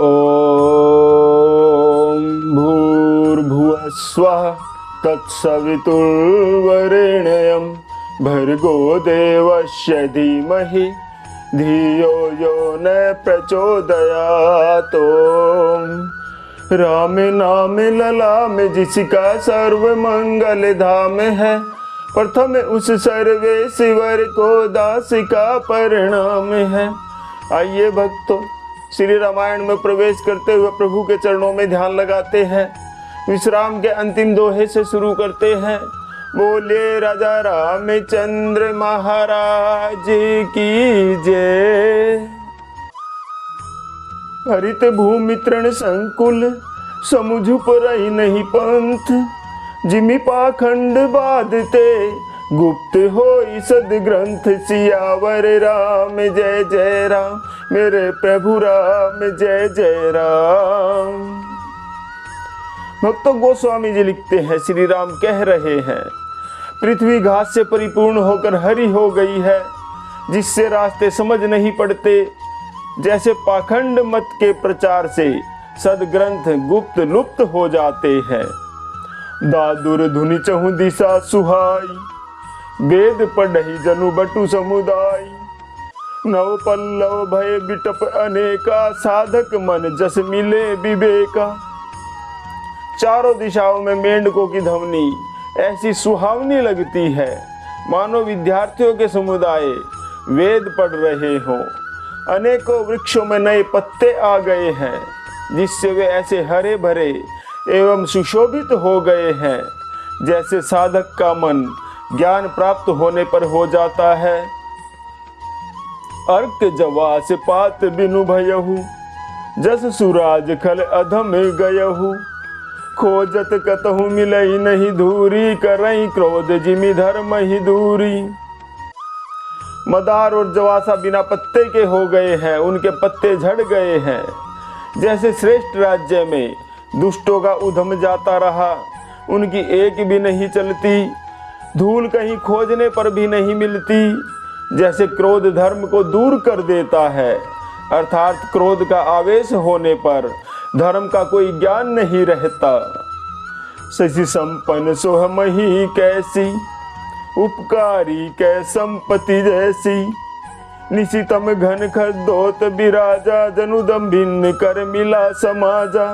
ओम भूर्भुवः स्वः तत्सवितुर्वरेण्यं भर्गो देवस्य धीमहि धियो यो न प्रचोदयात्। राम नाम ललाम जिसका सर्व मंगल धाम है, प्रथम उस सर्वेश्वर को दास का परिणाम है। आइए भक्तों, श्री रामायण में प्रवेश करते हुए प्रभु के चरणों में ध्यान लगाते हैं। विश्राम के अंतिम दोहे से शुरू करते हैं। बोले राजा रामचंद्र महाराज की जय। हरित भूमि तृण संकुल समुझ पर नहीं पंथ, जिमि पाखंड बाधते गुप्त होई सद ग्रंथ। सियावर राम जय जय राम, मेरे प्रभु राम जय जय राम। भक्तों, गोस्वामी जी लिखते हैं, श्री राम कह रहे हैं, पृथ्वी घास से परिपूर्ण होकर हरी हो गई है, जिससे रास्ते समझ नहीं पड़ते। जैसे पाखंड मत के प्रचार से सदग्रंथ गुप्त लुप्त हो जाते हैं। दादुर धुनि चहु दिशा सुहाई, वेद पढ़ही जनु बटु समुदाय। नव पल्लव भय बिटप अनेका, साधक मन जस मिले विवेका। चारों दिशाओं में मेंढकों की ध्वनि ऐसी सुहावनी लगती है, मानो विद्यार्थियों के समुदाय वेद पढ़ रहे हों। अनेकों वृक्षों में नए पत्ते आ गए हैं, जिससे वे ऐसे हरे भरे एवं सुशोभित हो गए हैं, जैसे साधक का मन ज्ञान प्राप्त होने पर हो जाता है। अर्क जवास पात बिनु भयहु, जस सुराज खल अधम गयहु। खोजत कतहु मिलई नहीं धूरी, करई क्रोध जिमि धर्म ही दूरी। मदार और जवासा बिना पत्ते के हो गए हैं, उनके पत्ते झड़ गए हैं। जैसे श्रेष्ठ राज्य में दुष्टों का उधम जाता रहा, उनकी एक भी नहीं चलती। धूल कहीं खोजने पर भी नहीं मिलती। जैसे क्रोध धर्म को दूर कर देता है, अर्थात क्रोध का आवेश होने पर धर्म का कोई ज्ञान नहीं रहता। शशि संपन्न सोहमही कैसी, उपकारी कै संपत्ति जैसी। निशितम घन खदोत बिराजा, जनुदम भिन्न कर मिला समाजा।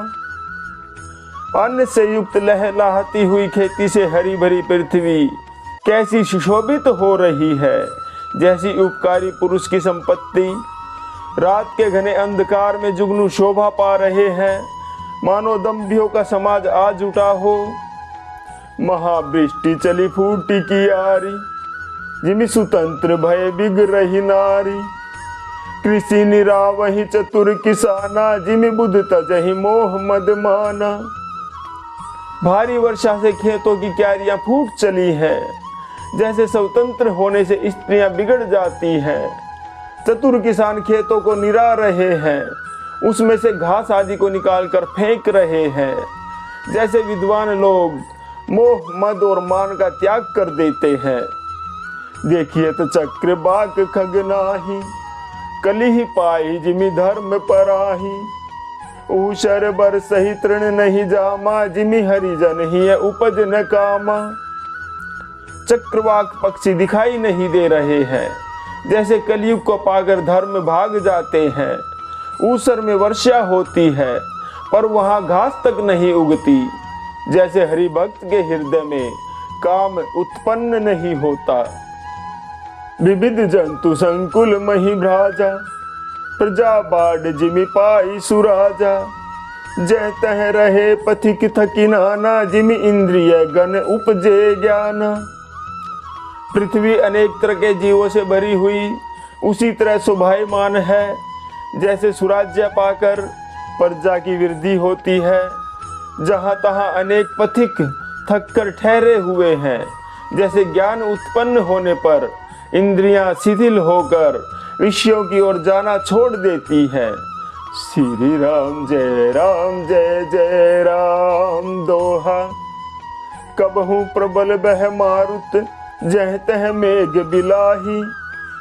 अन्न से युक्त लहलहाती हुई खेती से हरी भरी पृथ्वी कैसी सुशोभित हो रही है, जैसी उपकारी पुरुष की संपत्ति। रात के घने अंधकार में जुगनू शोभा पा रहे हैं, मानो दंभियों का समाज आज उठा हो। महावृष्टि चली फूटी की आरी, जिमि सुतंत्र भय बिग रही नारी। कृषि निरावहि चतुर किसाना, जिमि बुध तजहि मोह मद माना। भारी वर्षा से खेतों की क्यारियां फूट चली हैं, जैसे स्वतंत्र होने से स्त्रियां बिगड़ जाती हैं। चतुर किसान खेतों को निरा रहे हैं, उसमें से घास आदि को निकालकर फेंक रहे हैं। जैसे विद्वान लोग मोह मद और मान का त्याग कर देते हैं। देखिए तो चक्र बाक खगनाही, कलिहि पाई जिमि धर्म पराही। ऊषर बर सही तृण नहीं जामा, जिमि हरिजन ही उपज न कामा। चक्रवाक पक्षी दिखाई नहीं दे रहे हैं, जैसे कलयुग को पाकर धर्म भाग जाते हैं। ऊसर में वर्षा होती है, पर वहां घास तक नहीं उगती। जैसे हरि भक्त के हृदय में काम उत्पन्न नहीं होता। विविध जंतु संकुल मही भ्राजा, प्रजा बाढ़ जिमि पाई सुराजा। जय तह रहे पथिक थकिनाना, जिमि इंद्रिय गण उपजे ज्ञाना। पृथ्वी अनेक तरह के जीवों से भरी हुई उसी तरह शोभायमान है, जैसे सुराज्य पाकर प्रजा की वृद्धि होती है। जहाँ तहाँ अनेक पथिक थक कर ठहरे हुए हैं, जैसे ज्ञान उत्पन्न होने पर इंद्रियां शिथिल होकर विषयों की ओर जाना छोड़ देती हैं। श्री राम जय जय राम दोहा। कबहू प्रबल बह मारुत, जह तह मेघ बिलाही।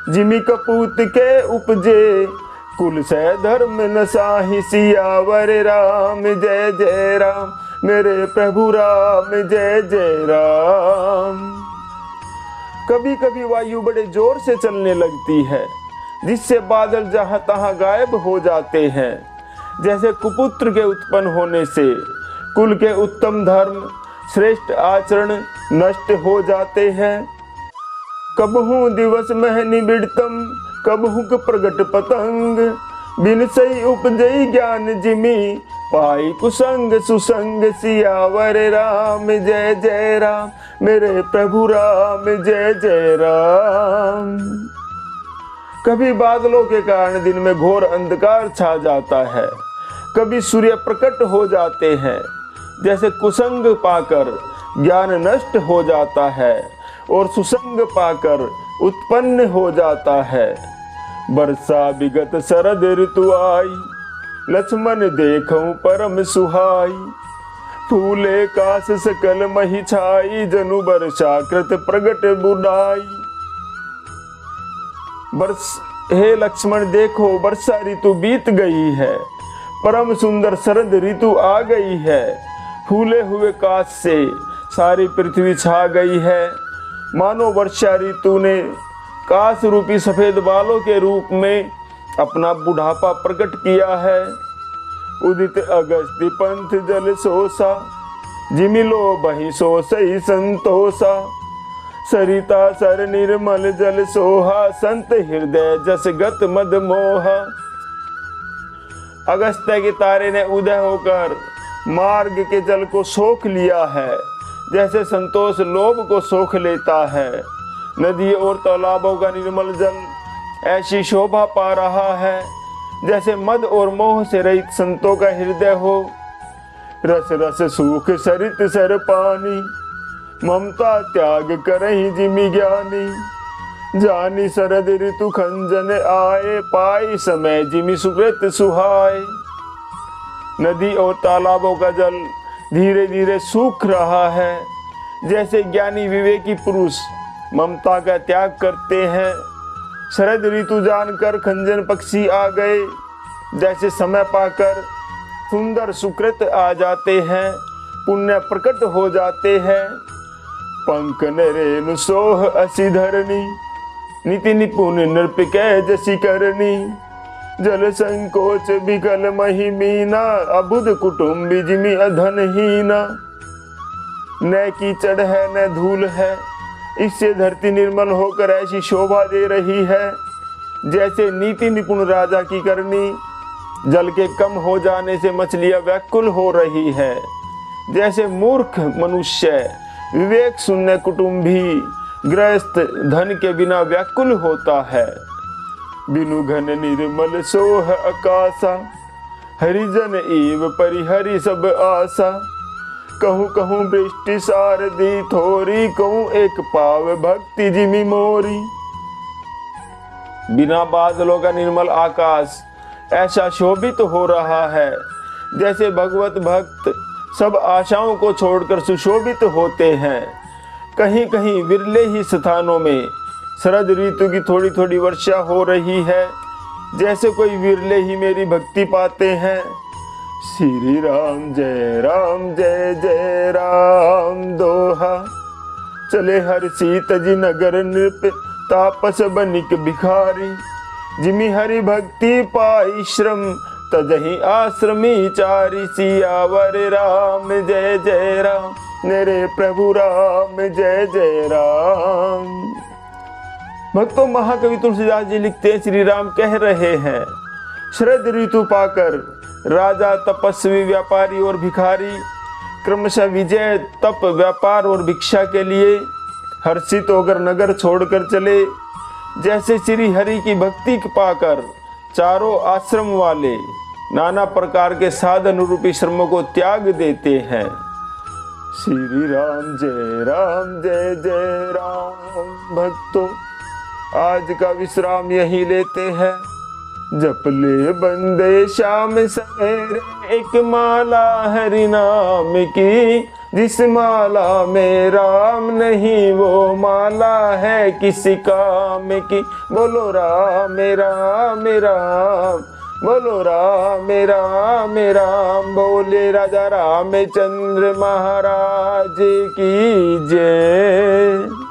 जिमि कपूत के उपजे, कुल से धर्म न साहि सियावर राम जय जय राम, मेरे प्रभु राम जय जय राम। कभी कभी वायु बड़े जोर से चलने लगती है, जिससे बादल जहां तहां गायब हो जाते हैं। जैसे कुपुत्र के उत्पन्न होने से कुल के उत्तम धर्म श्रेष्ठ आचरण नष्ट हो जाते हैं। कबहू दिवस मह निबिड़तम, कबहू प्रगट पतंग, बिन सही उपजई ज्ञान जिमी, पाई कुसंग सुसंग सियावर राम जय जय राम, मेरे प्रभु राम जय जय राम। कभी बादलों के कारण दिन में घोर अंधकार छा जाता है, कभी सूर्य प्रकट हो जाते हैं। जैसे कुसंग पाकर ज्ञान नष्ट हो जाता है और सुसंग पाकर उत्पन्न हो जाता है। वर्षा विगत शरद ऋतु आई, लक्ष्मण देखऊं परम सुहाई, फूले काश सकल मही छाई, जनु वर्षा कृत प्रगट बुढ़ाई। हे लक्ष्मण देखो, वर्षा ऋतु बीत गई है, परम सुंदर शरद ऋतु आ गई है। फूले हुए काश से सारी पृथ्वी छा गई है। मानो वर्षा ऋतु ने काश रूपी सफेद बालों के रूप में अपना बुढ़ापा प्रकट किया है। उदित अगस्त्य पंथ जल सोसा, जिमिलो बही सो सही संतोषा, सरिता सर निर्मल जल सोहा, संत हृदय जस गत मद मोहा। अगस्त्य के तारे ने उदय होकर मार्ग के जल को सोख लिया है, जैसे संतोष लोभ को सोख लेता है। नदी और तालाबों का निर्मल जल ऐसी शोभा पा रहा है, जैसे मद और मोह से रहित संतों का हृदय हो। रस रस सूख सरित सर पानी, ममता त्याग करहि जिमि ज्ञानी, जानी शरद ऋतु खंजन आए, पाई समय जिमि सुकृत सुहाए। नदी और तालाबों का जल धीरे धीरे सूख रहा है, जैसे ज्ञानी विवेकी पुरुष ममता का त्याग करते हैं। शरद ऋतु जानकर खंजन पक्षी आ गए, जैसे समय पाकर सुंदर सुकृत आ जाते हैं, पुण्य प्रकट हो जाते हैं। पंक नरेनु सोह असी धरनी, नीति निपुण नृपिकै जसी करनी, जल संकोच विकल महिमीना, अबुध कुटुम्बी जिमि अधनहीना। न कीचड़ है न धूल है, इससे धरती निर्मल होकर ऐसी शोभा दे रही है, जैसे नीति निपुण राजा की करनी। जल के कम हो जाने से मछलियां व्याकुल हो रही है, जैसे मूर्ख मनुष्य विवेक शून्य कुटुंबी गृहस्थ धन के बिना व्याकुल होता है। बिनु घन निर्मल सोह आकाशा, हरिजन एव परिहरि सब आशा। कहूँ कहूँ वृष्टि सारदी थोरी, कहूँ एक पाव भक्ति जिमि मोरी। बिना बादलों का निर्मल आकाश ऐसा शोभित हो रहा है, जैसे भगवत भक्त सब आशाओं को छोड़कर सुशोभित होते हैं। कहीं कहीं विरले ही स्थानों में शरद ऋतु की थोड़ी थोड़ी वर्षा हो रही है, जैसे कोई विरले ही मेरी भक्ति पाते हैं। श्री राम जय जय राम दोहा, चले हर सीत जी नगर नृप, तापस बनिक भिखारी। जिमि हरि भक्ति पाई श्रम, तजहि आश्रमी चारी। सियावर राम जय जय राम, मेरे प्रभु राम जय जय राम। भक्तों, महाकवि तुलसीदास जी लिखते हैं, श्री राम कह रहे हैं, शरद ऋतु पाकर राजा, तपस्वी, व्यापारी और भिखारी क्रमशः विजय, तप, व्यापार और भिक्षा के लिए हर्षित होकर नगर छोड़कर चले। जैसे श्री हरि की भक्ति पाकर चारों आश्रम वाले नाना प्रकार के साधन रूपी श्रमों को त्याग देते हैं। श्री राम जय जय राम। भक्तों, आज का विश्राम यही लेते हैं। जप ले बंदे शाम सवेरे, एक माला हरि नाम की, जिस माला में राम नहीं वो माला है किसी काम की। बोलो राम राम राम, बोलो राम राम राम, बोले राजा रामचंद्र महाराज की जय।